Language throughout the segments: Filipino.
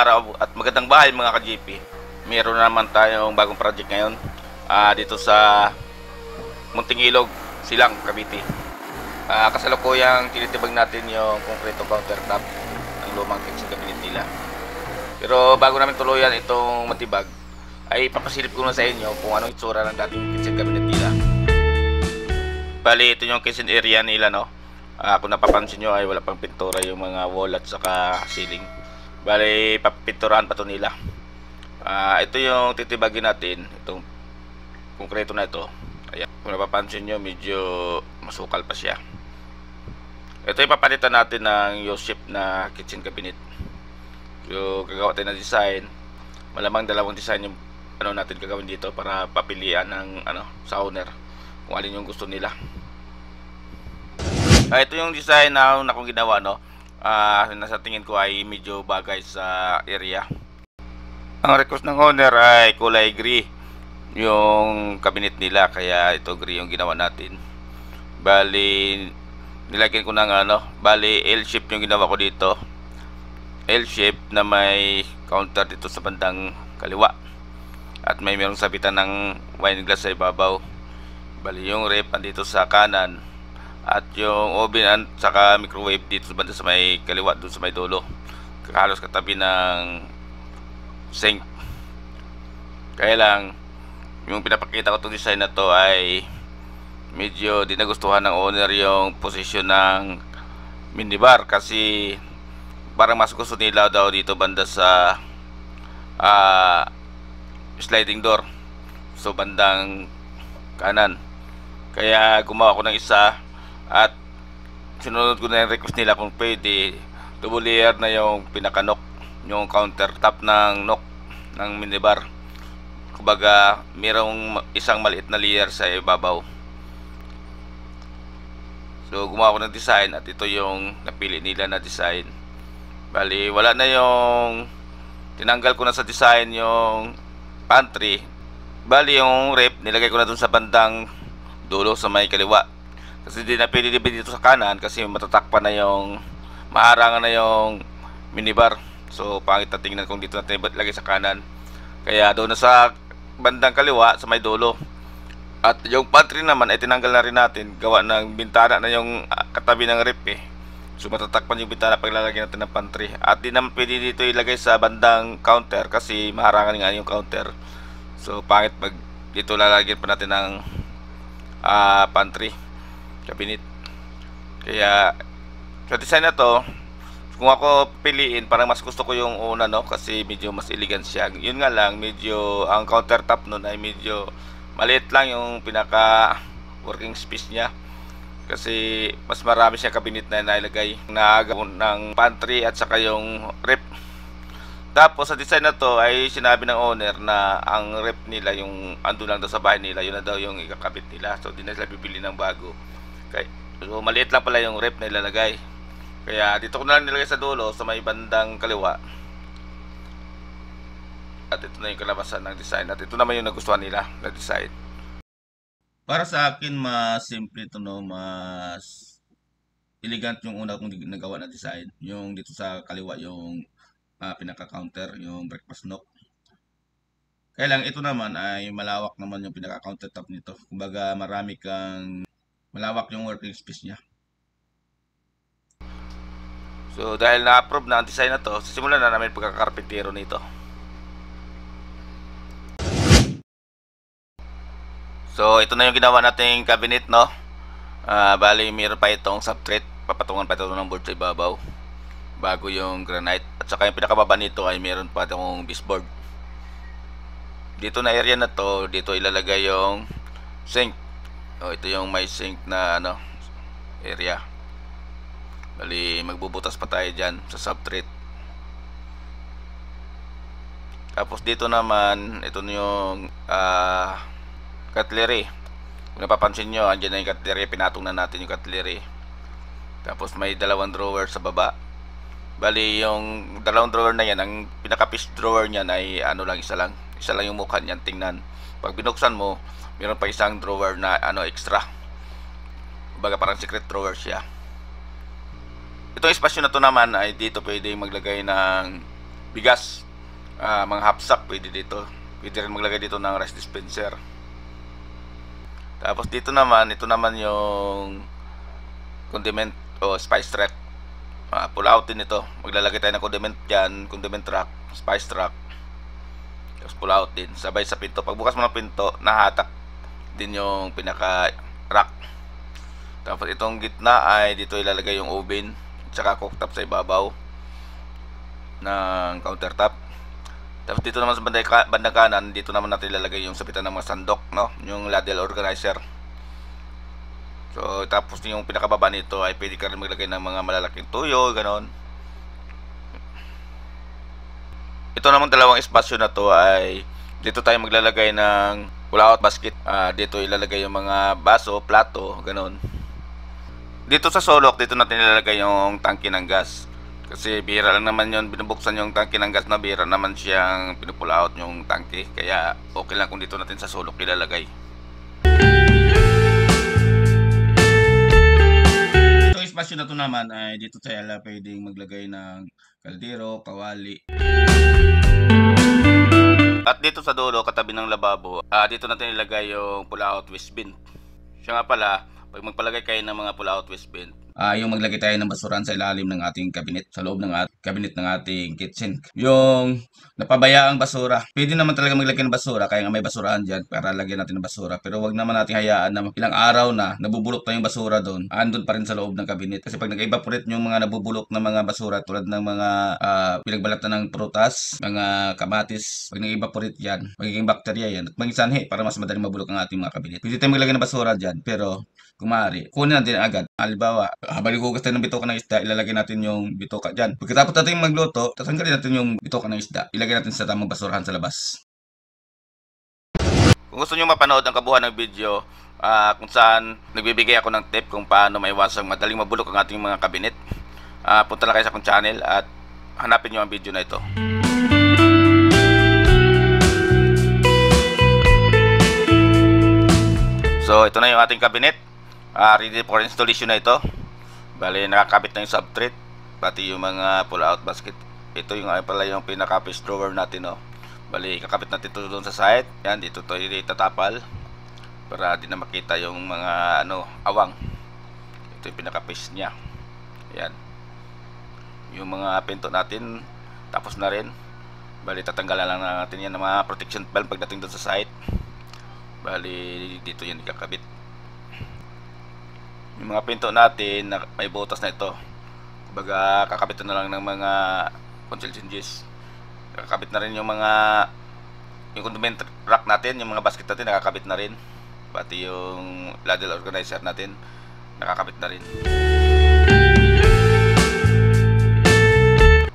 araw at magandang bahay mga ka-GP. Meron na naman tayong bagong project ngayon dito sa Munting Ilog, Silang, Cavite. Kasalukuyang tinitibag natin yung concrete countertop ng lumang kitchen cabinet nila. Pero bago namin tuluyan itong matibag, ay papasilip ko na sa inyo kung anong itsura ng dating kitchen cabinet nila. Bali, ito yung kitchen area nila, no? Kung napapansin nyo ay wala pang pintura yung mga wall at saka ceiling. Bali, papinturahan pa to nila. Ito yung titibagin natin, itong konkreto na ito. Ayan, kung napapansin nyo, medyo masukal pa siya. Ito yung papalitan natin ng U-shape na kitchen cabinet. So, gagawa tayo ng design. Malamang dalawang design yung natin gagawin dito para papilian ng sa owner kung alin yung gusto nila. Ito yung design na akong ginawa, no? Nasa tingin ko ay medyo bagay sa area. Ang request ng owner ay kulay gray yung cabinet nila, kaya ito gray yung ginawa natin. Bali, nilagyan ko ng bali L-shape yung ginawa ko dito. L-shape na may counter dito sa bandang kaliwa at may mayroong sabitan ng wine glass sa ibabaw. Bali yung rep dito sa kanan at yung oven at saka microwave dito sa banda sa may kaliwa, doon sa may dulo, halos katabi ng sink. Kaya lang yung pinapakita ko itong design na to ay medyo di nagustuhan ng owner yung posisyon ng minibar, kasi parang mas gusto nila daw dito banda sa sliding door, so bandang kanan. Kaya gumawa ko ng isa at sinunod ko na yung request nila kung pwede double layer na yung pinaka knock, yung countertop ng knock ng minibar. Kumbaga mayroong isang maliit na layer sa ibabaw. So gumawa ko ng design at ito yung napili nila na design. Bali wala na yung tinanggal ko na sa design yung pantry. Bali yung rep nilagay ko na dun sa bandang dulo sa may kaliwa, kasi hindi na pwede dito sa kanan kasi matatakpan na yung maharangan na yung minibar. So pangit na tingnan kung dito natin lagay sa kanan, kaya doon na sa bandang kaliwa sa may dulo. At yung pantry naman ay tinanggal na rin natin, gawa ng bintana na yung katabi ng rep so matatakpan yung bintana pag lalagyan natin ng pantry. At di naman pwede dito ilagay sa bandang counter kasi maharangan nga yung counter. So pangit pag dito lalagyan pa natin ng pantry cabinet. Kaya sa design na to, kung ako piliin, parang mas gusto ko yung una, no, kasi medyo mas elegant siya. Yun nga lang, medyo ang countertop nun ay medyo maliit lang yung pinaka working space niya, kasi mas marami siya cabinet na nailagay na ng pantry at saka yung rep. Tapos sa design na to ay sinabi ng owner na ang rep nila yung ando lang daw sa bahay nila, yun na daw yung ikakabit nila. So di na sila bibili ng bago. So maliit lang pala yung rep na ilalagay. Kaya dito ko na lang nilagay sa dulo sa may bandang kaliwa. At ito na yung kalabasan ng design. At ito naman yung nagustuhan nila na design. Para sa akin mas simple ito, no, mas elegant yung una kong nagawa na design. Yung dito sa kaliwa yung pinaka-counter, yung breakfast nook. Kaya lang ito naman ay malawak naman yung pinaka-countertop nito. Kumbaga marami kang malawak yung working space niya. So dahil na-approve na ang design na to, simulan na namin pagkakarpintero nito. So ito na yung ginawa nating cabinet, no. Bali mayroon pa itong substrate, papatungan pa ito ng board sa ibabaw bago yung granite. At saka yung pinakababa nito ay meron pa itong baseboard. Dito na area na to, dito ilalagay yung sink. Ito yung may sink na area. Bali magbubutas pa tayo dyan sa substrate. Tapos dito naman, ito yung cutlery. Kung napapansin nyo, andyan na yung cutlery, pinatong na natin yung cutlery. Tapos may dalawang drawer sa baba. Bali yung dalawang drawer na yan, ang pinaka fish drawer niyan ay isa lang yung mukha niyan. Tingnan, pag binuksan mo, meron pa isang drawer na extra. Kumbaga parang secret drawer siya. Itong espasyo na to naman ay dito pwedeng maglagay ng bigas, mga hapsak pwede dito. Pwede rin maglagay dito ng rice dispenser. Tapos dito naman, ito naman yung condiment o spice rack. Pull out din ito. Maglalagay tayo ng condiment dyan, condiment rack, spice rack. Tapos pull out din, sabay sa pinto. Pagbukas mo ng pinto, nahatak din yung pinaka rack. Tapos itong gitna ay dito ilalagay yung oven, tsaka cooktop sa ibabaw ng countertop. Tapos dito naman sa bandang kanan, dito naman natin ilalagay yung sapitan ng mga sandok, no? Yung ladle organizer. So tapos yung pinakababa nito ay pwede ka rin maglagay ng mga malalaking tuyo, ganon. Ito naman dalawang espasyo na to ay dito tayo maglalagay ng pull-out basket. Dito ilalagay yung mga baso, plato, ganon. Dito sa sulok, dito natin ilalagay yung tangke ng gas. Kasi bihira lang naman yun, binubuksan yung tangke ng gas na bihira naman siyang pinupull out yung tangke. Kaya okay lang kung dito natin sa sulok ilalagay. Itong espasyo na to naman ay dito tayo pwedeng maglagay ng kaldero, kawali. At dito sa dulo, katabi ng lababo, dito natin ilagay yung pull out waste bin. Siya nga pala, pag magpalagay kayo ng mga pull out waste bin, yung maglagay tayo ng basurahan sa ilalim ng ating cabinet, sa loob ng cabinet ng ating kitchen. Yung napabayaang basura, pwede naman talaga maglagay ng basura, kaya nga may basurahan dyan para lagyan natin ng basura. Pero wag naman natin hayaan na ilang araw na nabubulok na yung basura doon, andun pa rin sa loob ng cabinet. Kasi pag nag-evaporate yung mga nabubulok na mga basura tulad ng mga pinagbalatan ng prutas, mga kamatis, pag nag-evaporate yan, magiging bakterya yan at maging sanhi para mas madaling mabulok ang ating mga cabinet. Pwede tayo maglagay ng basura dyan, pero kung maaari, kunin natin agad. Halimbawa, habang hugas tayo ng bitoka ng isda, ilalagay natin yung bitoka dyan. Pagkatapos natin magluto, tatanggalin natin yung bitoka ng isda. Ilagay natin sa tamang basurahan sa labas. Kung gusto nyo mapanood ang kabuuan ng video, kung saan nagbibigay ako ng tip kung paano maiwasang madaling mabulok ang ating mga kabinet, punta lang kayo sa akong channel at hanapin nyo ang video na ito. So ito na yung ating cabinet, ready for installation na ito. Bali nakakabit na yung subtrade, pati yung mga pull out basket. Ito yung pala yung pinaka paste drawer natin, no. Bali kakabit natin ito doon sa side. Yan, dito to itatapal para di na makita yung mga awang. Ito yung pinaka paste nya. Yan. Yung mga pinto natin tapos na rin. Bali tatanggalan lang natin yan ng mga protection film pagdating doon sa side. Bali dito yan ikakabit. Yung mga pinto natin na may butas na ito, kumbaga kakabitan na lang ng mga concealed hinges. Kakabit na rin yung condiment rack natin, yung mga basket natin nakakabit na rin, pati yung ladle organizer natin nakakabit na rin.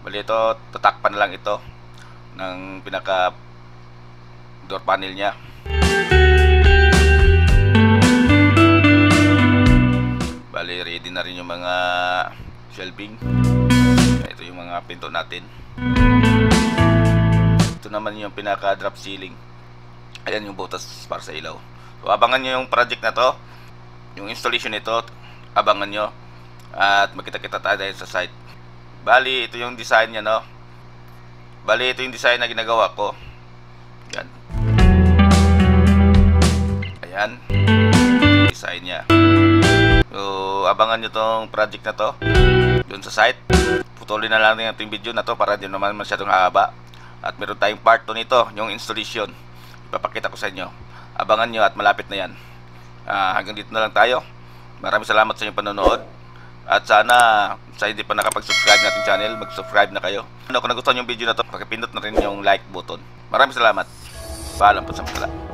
Bali ito, tatakpan na lang ito ng pinaka door panel nya. Bali ready na rin yung mga shelving. Ito yung mga pinto natin. Ito naman yung pinaka drop ceiling. Ayan yung butas para sa ilaw. So abangan nyo yung project na to, yung installation nito, abangan nyo at magkita-kita tayo sa site. Bali ito yung design nya, no. Bali ito yung design na ginagawa ko. Yan. Ayan yung design nya. So abangan nyo tong project na to dun sa site. Putulin na lang natin yung video na to para di naman masyadong haba. At meron tayong part 2 nito, yung installation. Ipapakita ko sa inyo. Abangan nyo at malapit na yan. Hanggang dito na lang tayo. Maraming salamat sa inyong panonood. At sana sa hindi pa nakapag-subscribe natin channel, mag-subscribe na kayo. Kung nagustuhan yung video na to, pakipindot na rin yung like button. Maraming salamat. Paalam po sa mga.